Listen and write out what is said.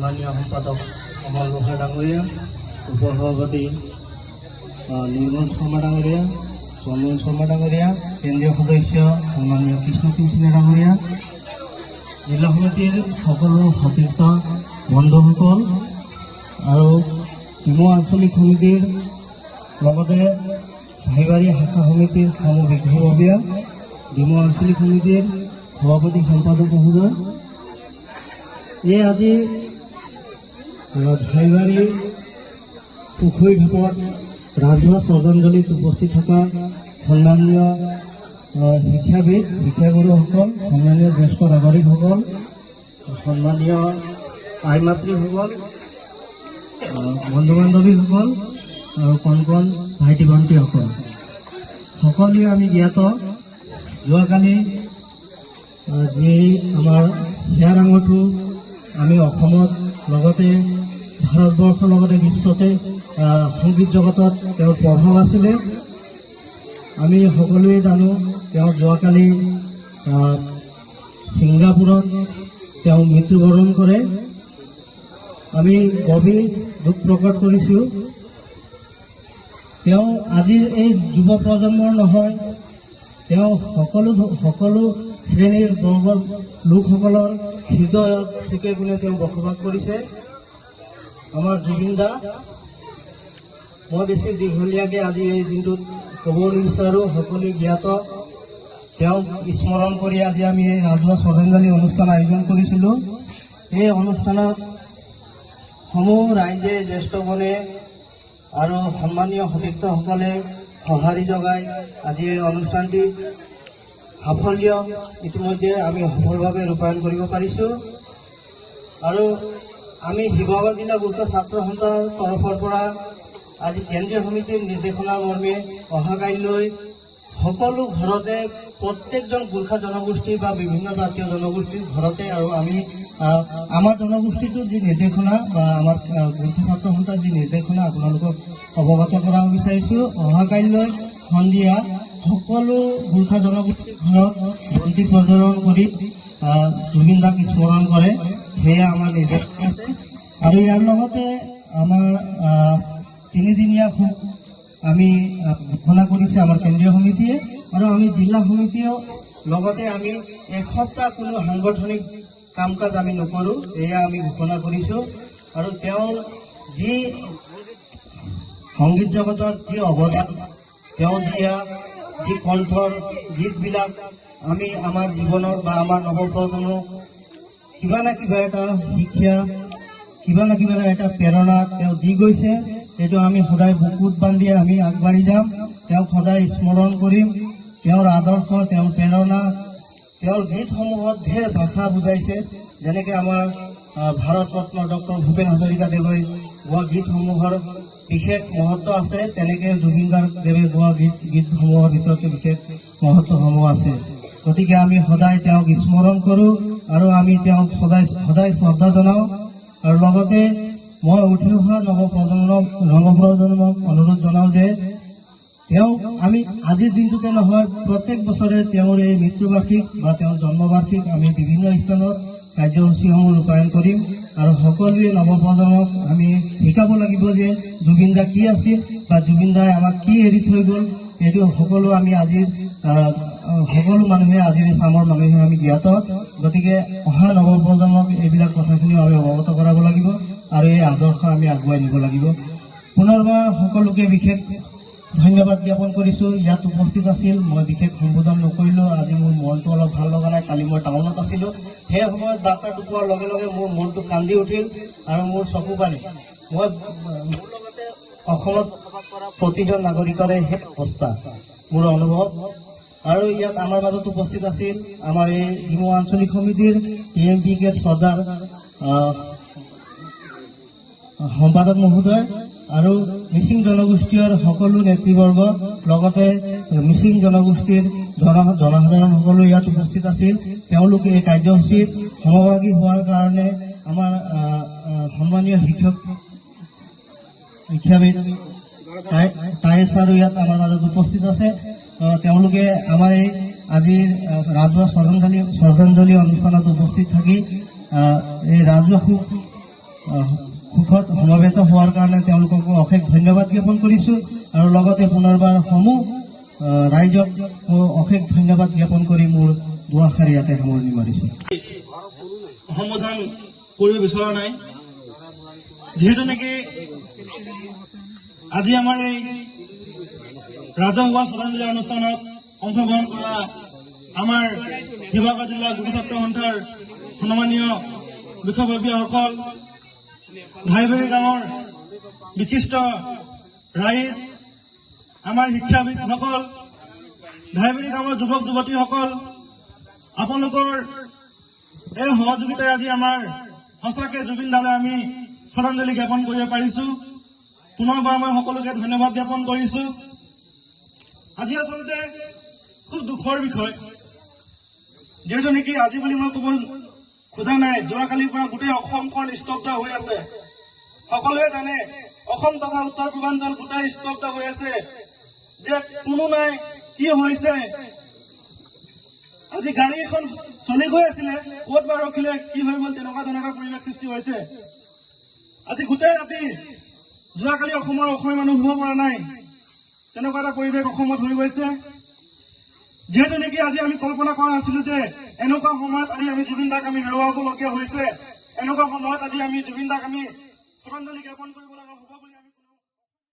সন্মানীয় সম্পাদক কমল গোহাঁই ডাঙৰীয়া, উপসভাপতি নিৰ্মল শৰ্মা ডাঙৰীয়া, চন্দন শৰ্মা ডাঙৰীয়া, কেন্দ্ৰীয় সদস্য সন্মানীয় কৃষ্ণ সিংহ ডাঙৰীয়া, জিলা সমিতিৰ সকলো সতীৰ্থ বন্ধুসকল আৰু ডিমৌ আঞ্চলিক সমিতিৰ লগতে ভাইবাৰী শাখা সমিতিৰ সমবিষয়ববীয়া, ডিমৌ আঞ্চলিক সমিতিৰ সভাপতি সম্পাদক মহোদয়, এই আজি ভাইবাৰী পুখুৰী ঢাপত ৰাজহুৱা শ্ৰদ্ধাঞ্জলিত উপস্থিত থকা সন্মানীয় শিক্ষাবিদ, শিক্ষাগুৰুসকল, সন্মানীয় জ্যেষ্ঠ নাগৰিকসকল, সন্মানীয় আই মাতৃসকল, বন্ধু বান্ধৱীসকল আৰু কণ কণ ভাইটি ভণ্টিসকল, সকলোৱে আমি জ্ঞাত যোৱাকালি যি আমাৰ হিয়াৰ আঙঠু আমি অসমত লগতে ভাৰতবৰ্ষৰ লগতে বিশ্বতে সংগীত জগতত তেওঁৰ প্ৰভাৱ আছিলে। আমি সকলোৱে জানো তেওঁ যোৱাকালি ছিংগাপুৰত তেওঁ মৃত্যুবৰণ কৰে। আমি গভীৰ দুখ প্ৰকাশ কৰিছোঁ। তেওঁ আজিৰ এই যুৱ প্ৰজন্মৰ নহয়, তেওঁ সকলো শ্ৰেণীৰ বৰ্গৰ লোকসকলৰ হৃদয়ত চুকে কোণে তেওঁ বসবাস কৰিছে। আমাৰ জুবিন দা, মই বেছি দীঘলীয়াকৈ আজি এই দিনটোত ক'ব নিবিচাৰোঁ, সকলোৱে জ্ঞাত। তেওঁক স্মৰণ কৰি আজি আমি এই ৰাজহুৱা শ্ৰদ্ধাঞ্জলি অনুষ্ঠান আয়োজন কৰিছিলোঁ। এই অনুষ্ঠানত সমূহ ৰাইজে, জ্যেষ্ঠগণে আৰু সন্মানীয় সতীৰ্থসকলে সঁহাৰি জগাই আজি এই অনুষ্ঠানটি সাফল্য ইতিমধ্যে আমি সফলভাৱে ৰূপায়ণ কৰিব পাৰিছোঁ। আৰু আমি শিৱসাগৰ জিলা গোৰ্খা ছাত্ৰ সন্থাৰ তৰফৰ পৰা আজি কেন্দ্ৰীয় সমিতিৰ নিৰ্দেশনা মৰ্মে অহাকাইলৈ সকলো ঘৰতে প্ৰত্যেকজন গোৰ্খা জনগোষ্ঠী বা বিভিন্ন জাতীয় জনগোষ্ঠীৰ ঘৰতে আৰু আমি আমাৰ জনগোষ্ঠীটোৰ যি নিৰ্দেশনা বা আমাৰ গোৰ্খা ছাত্ৰ সন্থাৰ যি নিৰ্দেশনা আপোনালোকক অৱগত কৰাব বিচাৰিছোঁ। অহাকাইলৈ সন্ধিয়া সকলো গোৰ্খা জনগোষ্ঠীৰ ঘৰত বন্তি প্ৰজ্বলন কৰি জুবিন দাক স্মৰণ কৰে, সেয়া আমাৰ নিৰ্দেশনা আছে। আৰু ইয়াৰ লগতে আমাৰ 3 দিনীয়া শোক আমি ঘোষণা কৰিছে আমাৰ কেন্দ্ৰীয় সমিতিয়ে, আৰু আমি জিলা সমিতিয়েও লগতে আমি এসপ্তাহ কোনো সাংগঠনিক কাম কাজ আমি নকৰোঁ, এয়া আমি ঘোষণা কৰিছোঁ। আৰু তেওঁৰ যি সংগীত জগতত যি অৱদান, তেওঁ দিয়া যি কণ্ঠৰ গীতবিলাক আমি আমাৰ জীৱনত বা আমাৰ নৱপ্ৰজন্মক কিবা না কিবা এটা শিক্ষা, কিবা না কিবা এটা প্ৰেৰণা তেওঁ দি গৈছে। এইটো আমি সদায় বুকুত বান্ধি আমি আগবাঢ়ি যাম, তেওঁক সদায় স্মৰণ কৰিম। তেওঁৰ আদৰ্শ, তেওঁৰ প্ৰেৰণা, তেওঁৰ গীতসমূহত ঢেৰ ভাষা বুজাইছে। যেনেকৈ আমাৰ ভাৰত ৰত্ন ডক্টৰ ভূপেন হাজৰিকাদেৱে গোৱা গীতসমূহৰ বিশেষ মহত্ব আছে, তেনেকৈ জুবিন গাৰ্গদেৱে গোৱা গীতসমূহৰ ভিতৰতে বিশেষ মহত্বসমূহ আছে। গতিকে আমি সদায় তেওঁক স্মৰণ কৰোঁ আৰু আমি তেওঁক সদায় শ্ৰদ্ধা জনাওঁ। আৰু লগতে মই উঠি অহা নৱপ্ৰজন্মক অনুৰোধ জনাওঁ যে তেওঁক আমি আজিৰ দিনটোতে নহয়, প্ৰত্যেক বছৰে তেওঁৰ এই মৃত্যুবাৰ্ষিক বা তেওঁৰ জন্মবাৰ্ষিক আমি বিভিন্ন স্থানত কাৰ্যসূচীসমূহ ৰূপায়ণ কৰিম। আৰু সকলোৱে নৱপ্ৰজন্মক আমি শিকাব লাগিব যে জুবিন দা কি আছিল বা জুবিন দাই আমাক কি এৰি থৈ গ'ল। এইটো সকলো আমি সকলো মানুহে, আজিৰ চামৰ মানুহে আমি জ্ঞাত। গতিকে অহা নৱপ্ৰজন্মক এইবিলাক কথাখিনিও আমি অৱগত কৰাব লাগিব আৰু এই আদৰ্শ আমি আগুৱাই নিব লাগিব। পুনৰবাৰ সকলোকে বিশেষ ধন্যবাদ জ্ঞাপন কৰিছোঁ। ইয়াত উপস্থিত আছিল, মই বিশেষ সম্বোধন নকৰিলোঁ। আজি মোৰ মনটো অলপ ভাল লগা নাই, কালি মই টাউনত আছিলোঁ। সেই সময়ত বাৰ্তাটো পোৱাৰ লগে লগে মোৰ মনটো কান্দি উঠিল আৰু মোৰ চকু পানী। মোৰ লগতে অসমত বসবাস কৰা প্ৰতিজন নাগৰিকৰে সেই অৱস্থা মোৰ অনুভৱ। আৰু ইয়াত আমাৰ মাজত উপস্থিত আছিল আমাৰ এই ডিমৌ আঞ্চলিক সমিতিৰ TMPK চৰ্দাৰ সম্পাদক মহোদয় আৰু মিচিং জনগোষ্ঠীৰ সকলো নেতৃবৰ্গ, লগতে মিচিং জনগোষ্ঠীৰ জনসাধাৰণ সকলো ইয়াত উপস্থিত আছিল। তেওঁলোকে এই কাৰ্যসূচীত সমভাগী হোৱাৰ কাৰণে আমাৰ সন্মানীয় শিক্ষাবিদ তায়েছ আৰু ইয়াত আমাৰ মাজত উপস্থিত আছে। তেওঁলোকে আমাৰ এই আজিৰ ৰাজহুৱা শ্ৰদ্ধাঞ্জলি অনুষ্ঠানত উপস্থিত থাকি এই ৰাজহুৱা শোক সুখত সমবেত হোৱাৰ কাৰণে তেওঁলোককো অশেষ ধন্যবাদ জ্ঞাপন কৰিছোঁ আৰু লগতে পুনৰবাৰ সমূহ ৰাইজক অশেষ ধন্যবাদ জ্ঞাপন কৰি মোৰ দুআষাৰ ইয়াতে সামৰণি মাৰিছোঁ। সম্বোধন কৰিব বিচৰা নাই, যিহেতু নেকি আজি আমাৰ এই ৰাজহুৱা শ্ৰদ্ধাঞ্জলি অনুষ্ঠানত অংশগ্ৰহণ কৰা আমাৰ শিৱসাগৰ জিলা যুৱ ছাত্ৰ সন্থাৰ সন্মানীয় বিষয়ববীয়াসকল, ঘাইবাৰী গাঁৱৰ বিশিষ্ট ৰাইজ, আমাৰ শিক্ষাবিদসকল, ঘাইবাৰী গাঁৱৰ যুৱক যুৱতীসকল, আপোনালোকৰ এই সহযোগিতাই আজি আমাৰ সঁচাকৈ জুবিন দালৈ আমি শ্ৰদ্ধাঞ্জলি জ্ঞাপন কৰিব পাৰিছো। পুনৰবাৰ মই সকলোকে ধন্যবাদ জ্ঞাপন কৰিছো। আজি আচলতে খুব দুখৰ বিষয়, যিহেতু নেকি আজি বুলি মই ক'ব খোজা নাই, যোৱাকালিৰ পৰা গোটেই অসমখন স্তব্ধ হৈ আছে। সকলোৱে জানে অসম তথা উত্তৰ পূৰ্বাঞ্চল গোটেই স্তব্ধ হৈ আছে, যে কোনো নাই, কি হৈছে। আজি গাড়ী এখন চলি গৈ আছিলে, ক'ত বা ৰখিলে, কি হৈ গ'ল, তেনেকুৱা ধৰণৰ এটা পৰিৱেশ সৃষ্টি হৈছে। আজি গোটেই ৰাতি যোৱাকালি অসমীয়া মানুহ শুব পৰা নাই, তেনেকুৱা এটা পৰিৱেশ অসমত হৈ গৈছে। যিহেতু নেকি আজি আমি কল্পনা কৰা নাছিলো যে এনেকুৱা সময়ত আজি আমি জুবিন দাক আমি হেৰুৱাবলগীয়া হৈছে, এনেকুৱা সময়ত আজি আমি জুবিন দাক আমি শ্ৰদ্ধাঞ্জলি জ্ঞাপন কৰিব